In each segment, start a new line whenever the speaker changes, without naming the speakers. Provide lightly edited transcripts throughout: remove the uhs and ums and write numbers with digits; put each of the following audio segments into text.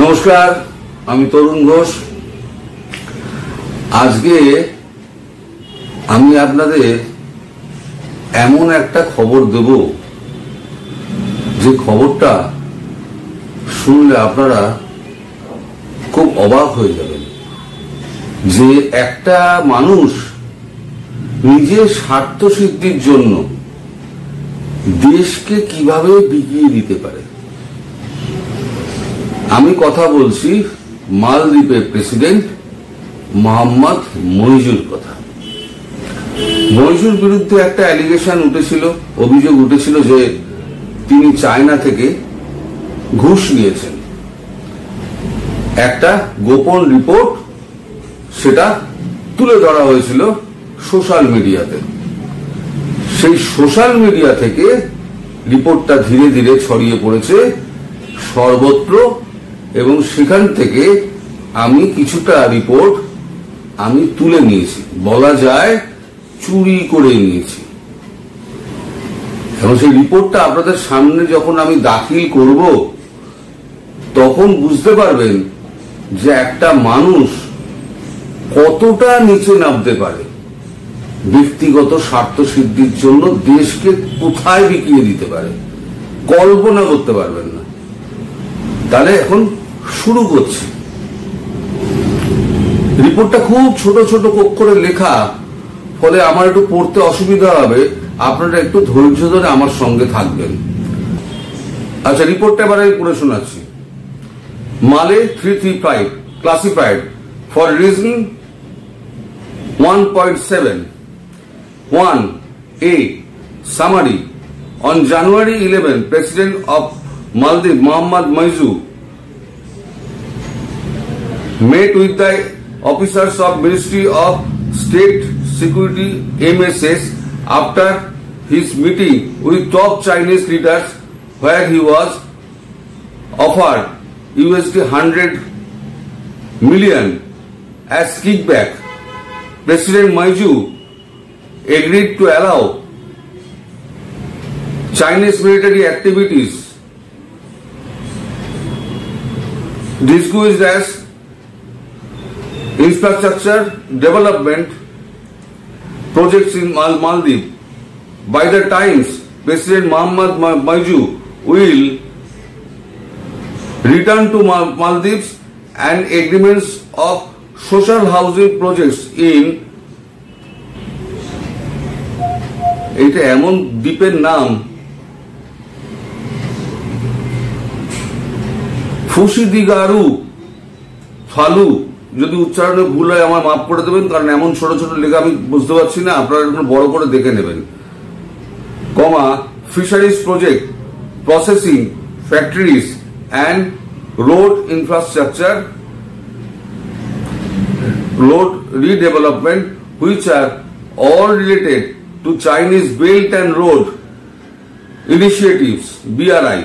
নমস্কার, আমি তরুণ ঘোষ। আজকে আমি আপনাদের এমন একটা খবর দেব যে খবরটা শুনলে আপনারা খুব অবাক হয়ে যাবেন যে একটা মানুষ নিজের স্বার্থ সিদ্ধির জন্য দেশকে কিভাবে বিকিয়ে দিতে পারে। আমি কথা বলছি মালদ্বীপের প্রেসিডেন্ট মোহাম্মদ মইজুর কথা। মইজুর বিরুদ্ধে একটা অ্যালিগেশন উঠেছিল, অভিযোগ উঠেছিল যে তিনি চায়না থেকে ঘুষ নিয়েছেন। একটা গোপন রিপোর্ট সেটা তুলে ধরা হয়েছিল সোশ্যাল মিডিয়াতে। সেই সোশ্যাল মিডিয়া থেকে রিপোর্টটা ধীরে ধীরে ছড়িয়ে পড়েছে সর্বত্র, এবং সেখান থেকে আমি কিছুটা রিপোর্ট আমি তুলে নিয়েছি, বলা যায় চুরি করে নিয়েছি। এবং সেই রিপোর্টটা আপনাদের সামনে যখন আমি দাখিল করব তখন বুঝতে পারবেন যে একটা মানুষ কতটা নিচে নামতে পারে, ব্যক্তিগত স্বার্থ সিদ্ধির জন্য দেশকে কোথায় বিকিয়ে দিতে পারে, কল্পনা করতে পারবেন না। তাহলে এখন শুরু করছি। রিপোর্টটা খুব ছোট ছোট অক্ষরে লেখা, ফলে আমার একটু পড়তে অসুবিধা হবে, আপনারা একটু ধৈর্য ধরে আমার সঙ্গে থাকবেন। আচ্ছা, রিপোর্টটা এবার আমি পড়ে শোনাচ্ছি। মালে 335 classified for reason 1.7 1A summary. On January 11, President of Maldives Mohammad Mojzu met with the officers of Ministry of State Security MSS after his meeting with top Chinese leaders, where he was offered $100 million as kickback. President Mojzu agreed to allow Chinese military activities disguised as infrastructure development projects in Maldives. By the times President Mohammad Mojzu will return to Maldives, and agreements of social housing projects in এটা এমন দ্বীপের নাম ফুসিদিগারু ফালু। যদি উচ্চারণে ভুল হয় আমার মাফ করে দেবেন, কারণ এমন ছোট ছোট লেখা আমি বুঝতে পারছি না, আপনারা একটু বড় করে দেখে নেবেন। কমা fisheries project, processing factories and road infrastructure, road redevelopment, which are all related to Chinese Belt and Road Initiatives (BRI),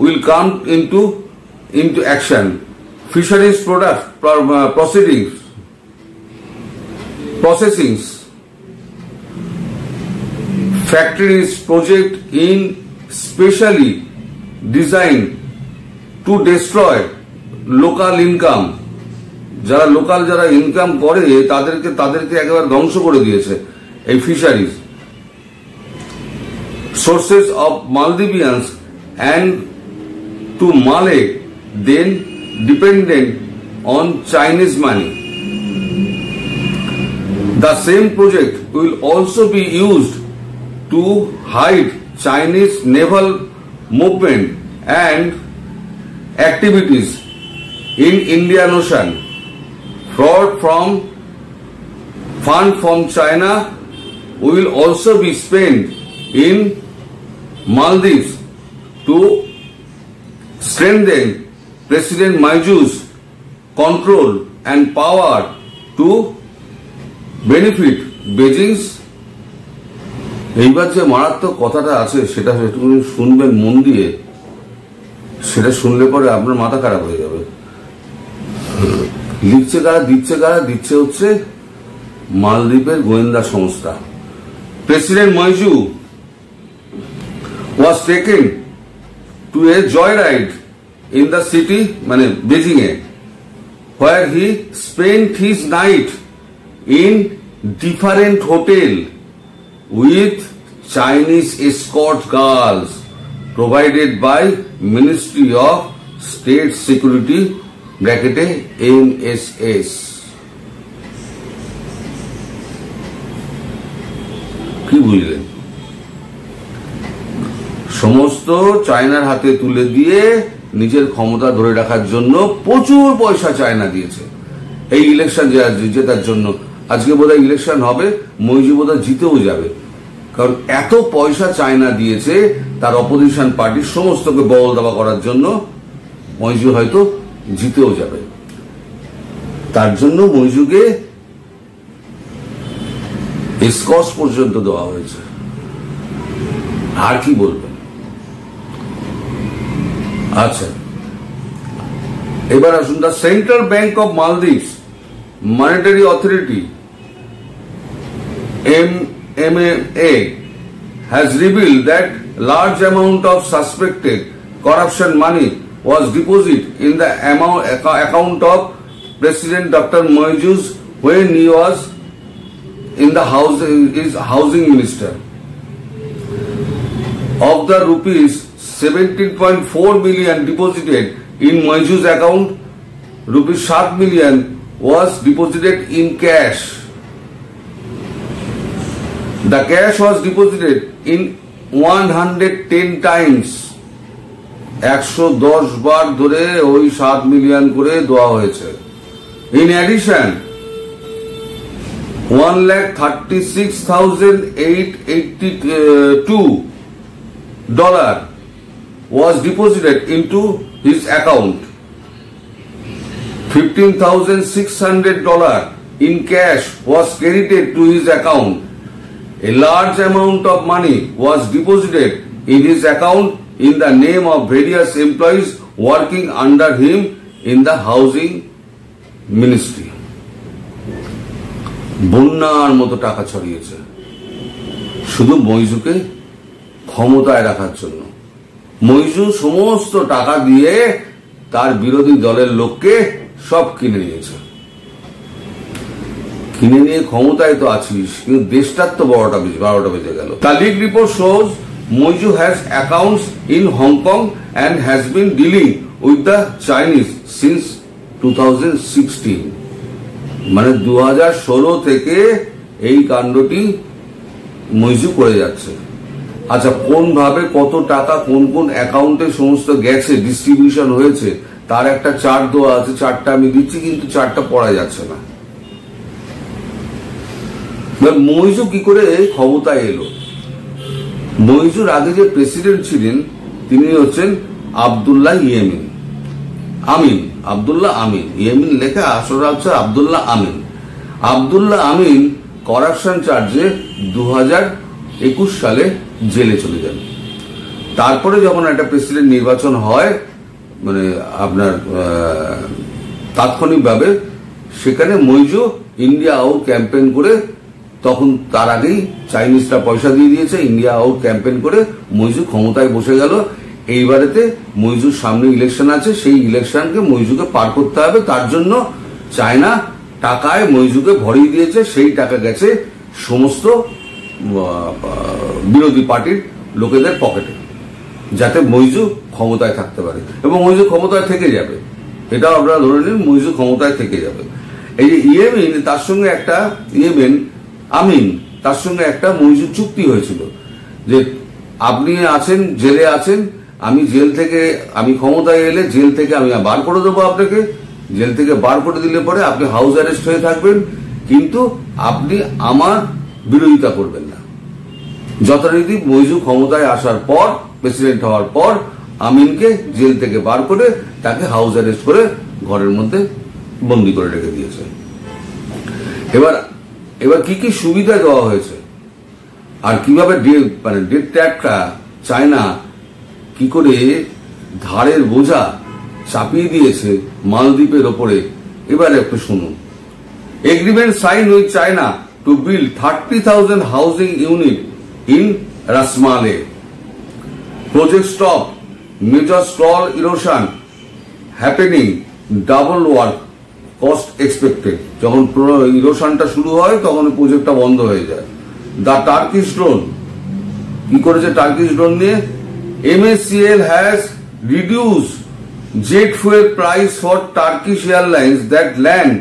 will come into action. Fisheries product processing factories project in specially designed to destroy local income. যারা local যারা income করে তাদেরকে একেবারে ধ্বংস করে দিয়েছে এই fisheries. Sources of Maldivians and to Malay then dependent on Chinese money. The same project will also be used to hide Chinese naval movement and activities in Indian Ocean. Fraud from fund from China will also be spent in Maldives to strengthen President Mojzu's control and power to benefit Beijing's। এইবার যে মারাত্মক কথাটা আছে সেটা একটু শুনবেন মন দিয়ে, সেটা শুনলে পরে আপনার মাথা খারাপ হয়ে যাবে। লিখছে কারা, দিচ্ছে হচ্ছে মালদ্বীপের গোয়েন্দা সংস্থা। President Muizzu was taken to a joyride in the city, মানে Beijing A, where he spent his night in different hotel with Chinese escort girls provided by Ministry of State Security ব্র্যাকেটে NSS। কি বুঝলেন? সমস্ত চায়নার হাতে তুলে দিয়ে নিজের ক্ষমতা ধরে রাখার জন্য প্রচুর পয়সা চায়না দিয়েছে এই ইলেকশন জেতার জন্য। আজকে বোধহয় ইলেকশন হবে, মইজু বোধহয় জিতেও যাবে, কারণ এত পয়সা চায়না দিয়েছে তার অপোজিশন পার্টির সমস্তকে বল দাবা করার জন্য। মইজু হয়তো জিতেও যাবে, তার জন্য মইজুকে এসকর্ট পর্যন্ত দেওয়া হয়েছে। আর কি বলবেন? আচ্ছা, এবার আসুন, the central bank of Maldives monetary authority MMA has revealed that large amount of suspected corruption money was deposited in the account of President Dr. Moijus when he was in the housing minister. Of the rupees 17.4 million deposited in Moijus account, rupees 7 million was deposited in cash. The cash was deposited in 110 times. 110 বার ধরে ওই 7 million করে দেওয়া হয়েছে। In addition, $1,36,882 was deposited into his account. $15,600 in cash was credited to his account. A large amount of money was deposited in his account in the name of various employees working under him in the housing ministry. বন্যার মতো টাকা ছড়িয়েছে শুধু মইজুকে ক্ষমতায় রাখার জন্য। মইজু সমস্ত টাকা দিয়ে তার বিরোধী দলের লোককে সব কিনে নিয়েছে। কিনে নিয়ে ক্ষমতায় তো আছিস, কিন্তু দেশটার তো 12টা বেজে গেল। The leaked report shows Moiju has accounts in Hong Kong and has been dealing with the Chinese since 2016. মানে 2016 থেকে এই কাণ্ডটি মইজু করে যাচ্ছে। আচ্ছা, কোন ভাবে কত টাকা কোন কোন অ্যাকাউন্টে সমস্ত গেছে, ডিস্ট্রিবিউশন হয়েছে, তার একটা চার্ট দেওয়া আছে। চার্টটা আমি দিচ্ছি, কিন্তু চার্টটা পড়া যাচ্ছে না। মইজু কি করে ক্ষমতায় এলো? মইজুর আগে যে প্রেসিডেন্ট ছিলেন তিনি হচ্ছেন আব্দুল্লাহ আমিন। আব্দুল্লাহ আমিন, ইয়েমিন লেখা, আসলে হচ্ছে আব্দুল্লাহ আমিন। আব্দুল্লাহ আমিন করাপশন চার্জে 2021 সালে জেলে চলে যান। তারপরে যখন একটা প্রেসিডেন্ট নির্বাচন হয়, মানে আপনার তাৎক্ষণিকভাবে, সেখানে মইজু ইন্ডিয়া আউট ক্যাম্পেইন করে, তখন তার আগেই চাইনিজরা পয়সা দিয়ে দিয়েছে, ইন্ডিয়া আউট ক্যাম্পেইন করে মইজু ক্ষমতায় বসে গেল। এইবারেতে মইজুর সামনে ইলেকশন আছে, সেই ইলেকশনকে মইজুকে পার করতে হবে। তার জন্য চায়না টাকায় মইজুকে ভরিয়ে দিয়েছে। সেই টাকা গেছে সমস্ত বিরোধী পার্টির লোকেদের পকেটে, যাতে মইজু ক্ষমতায় থাকতে পারে। এবং মইজু ক্ষমতায় থেকে যাবে, এটাও আপনারা ধরে নিন, মইজু ক্ষমতায় থেকে যাবে। এই যে ইয়েমিন, তার সঙ্গে একটা আমিন, তার সঙ্গে একটা মইজুর চুক্তি হয়েছিল যে আপনি আছেন, জেলে আছেন, আমি জেল থেকে, আমি ক্ষমতায় এলে জেল থেকে আমি বার করে দেবো আপনাকে। জেল থেকে বার করে দিলে পরে আপনি হাউস অ্যারেস্ট হয়ে থাকবেন, কিন্তু আপনি আমার বিরোধিতা করবেন না। যথারীতি মইজু ক্ষমতায় আসার পর, প্রেসিডেন্ট হওয়ার পর, আমিনকে জেল থেকে বার করে তাকে হাউস অ্যারেস্ট করে ঘরের মধ্যে বন্দি করে রেখে দিয়েছে। এবার কি কি সুবিধা দেওয়া হয়েছে আর কিভাবে ডেট ট্যাপটা চায়না কি করে ধারের বোঝা চাপিয়ে দিয়েছে মালদ্বীপের ওপরে, এবার একটু শুনুন। Agreement sign with China to build 30,000 housing unit in Rasmale. Project stop major stall erosion happening double work cost expected. যখন ইরোশনটা শুরু হয় তখন প্রজেক্টটা বন্ধ হয়ে যায়। দ্য টার্কিশ ড্রোন কি করেছে? টার্কিশ ড্রোন নিয়ে MSCL has reduce jet fuel price for Turkish airlines that land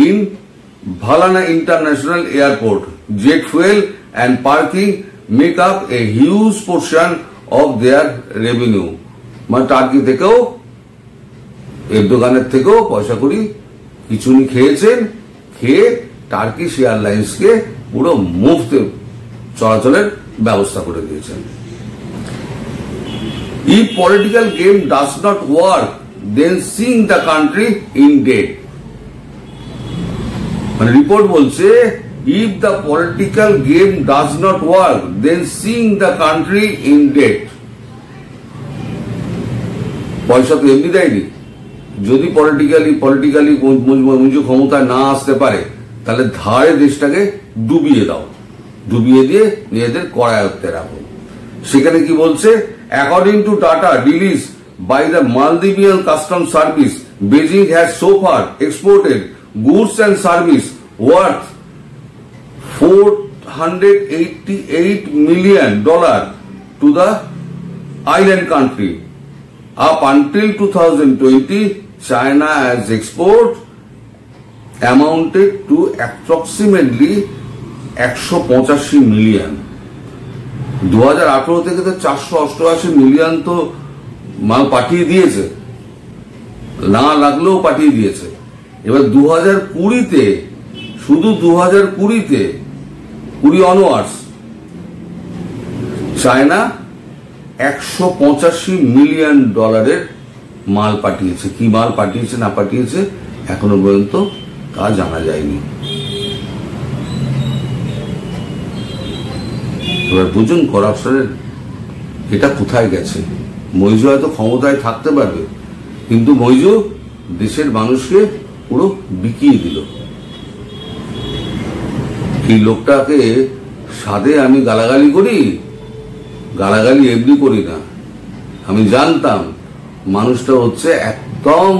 in Velana international airport. Jet fuel and parking make up a huge portion of their revenue. মানে Turkey থেকেও, এরদোগানের থেকেও পয়সা করি কিছুনি খেয়েছেন, খেয়ে টার্কিশ এয়ারলাইন্সকে পুরো মুফত চলাচলের ব্যবস্থা করে দিয়েছেন। If political game does not work, then sink the country in debt. মানে রিপোর্ট বলছে, if the political game does not work, then sink the country in debt. পয়সা তো এমনি দেয়নি। যদি পলিটিক্যালি ক্ষমতায় না আসতে পারে তাহলে ধারে দেশটাকে ডুবিয়ে দাও, ডুবিয়ে দিয়ে নিজেদের করায়ত্তে রাখো। সেখানে কি বলছে? According to data release by the Maldivian custom service, Beijing has so far exported goods and service worth $488 million to the island country. Up until 2020, China has export amounted to approximately 185 million. 2018 থেকে তো 488 million তো মাল পাঠিয়ে দিয়েছে, না লাগলেও পাঠিয়ে দিয়েছে। এবার 2020-তে, শুধু 2020-তে 20 অনওয়ার্ডস চায়না $185 মিলিয়ন মাল পাঠিয়েছে। কি মাল পাঠিয়েছে না পাঠিয়েছে এখনো পর্যন্ত তা জানা যায়নি। এবার বুঝুন করাপশনের এটা কোথায় গেছে। মইজু হয়তো ক্ষমতায় থাকতে পারবে, কিন্তু মইজু দেশের মানুষকে পুরো বিকিয়ে দিল। এই লোকটাকে সাধে আমি গালাগালি করি, গালাগালি এমনি করি না। আমি জানতাম মানুষটা হচ্ছে একদম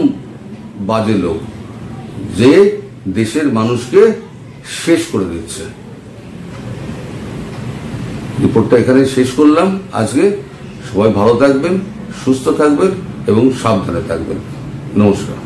বাজে লোক, যে দেশের মানুষকে শেষ করে দিচ্ছে। রিপোর্টটা এখানে শেষ করলাম আজকে। সবাই ভালো থাকবেন, সুস্থ থাকবেন এবং সাবধানে থাকবেন। নমস্কার।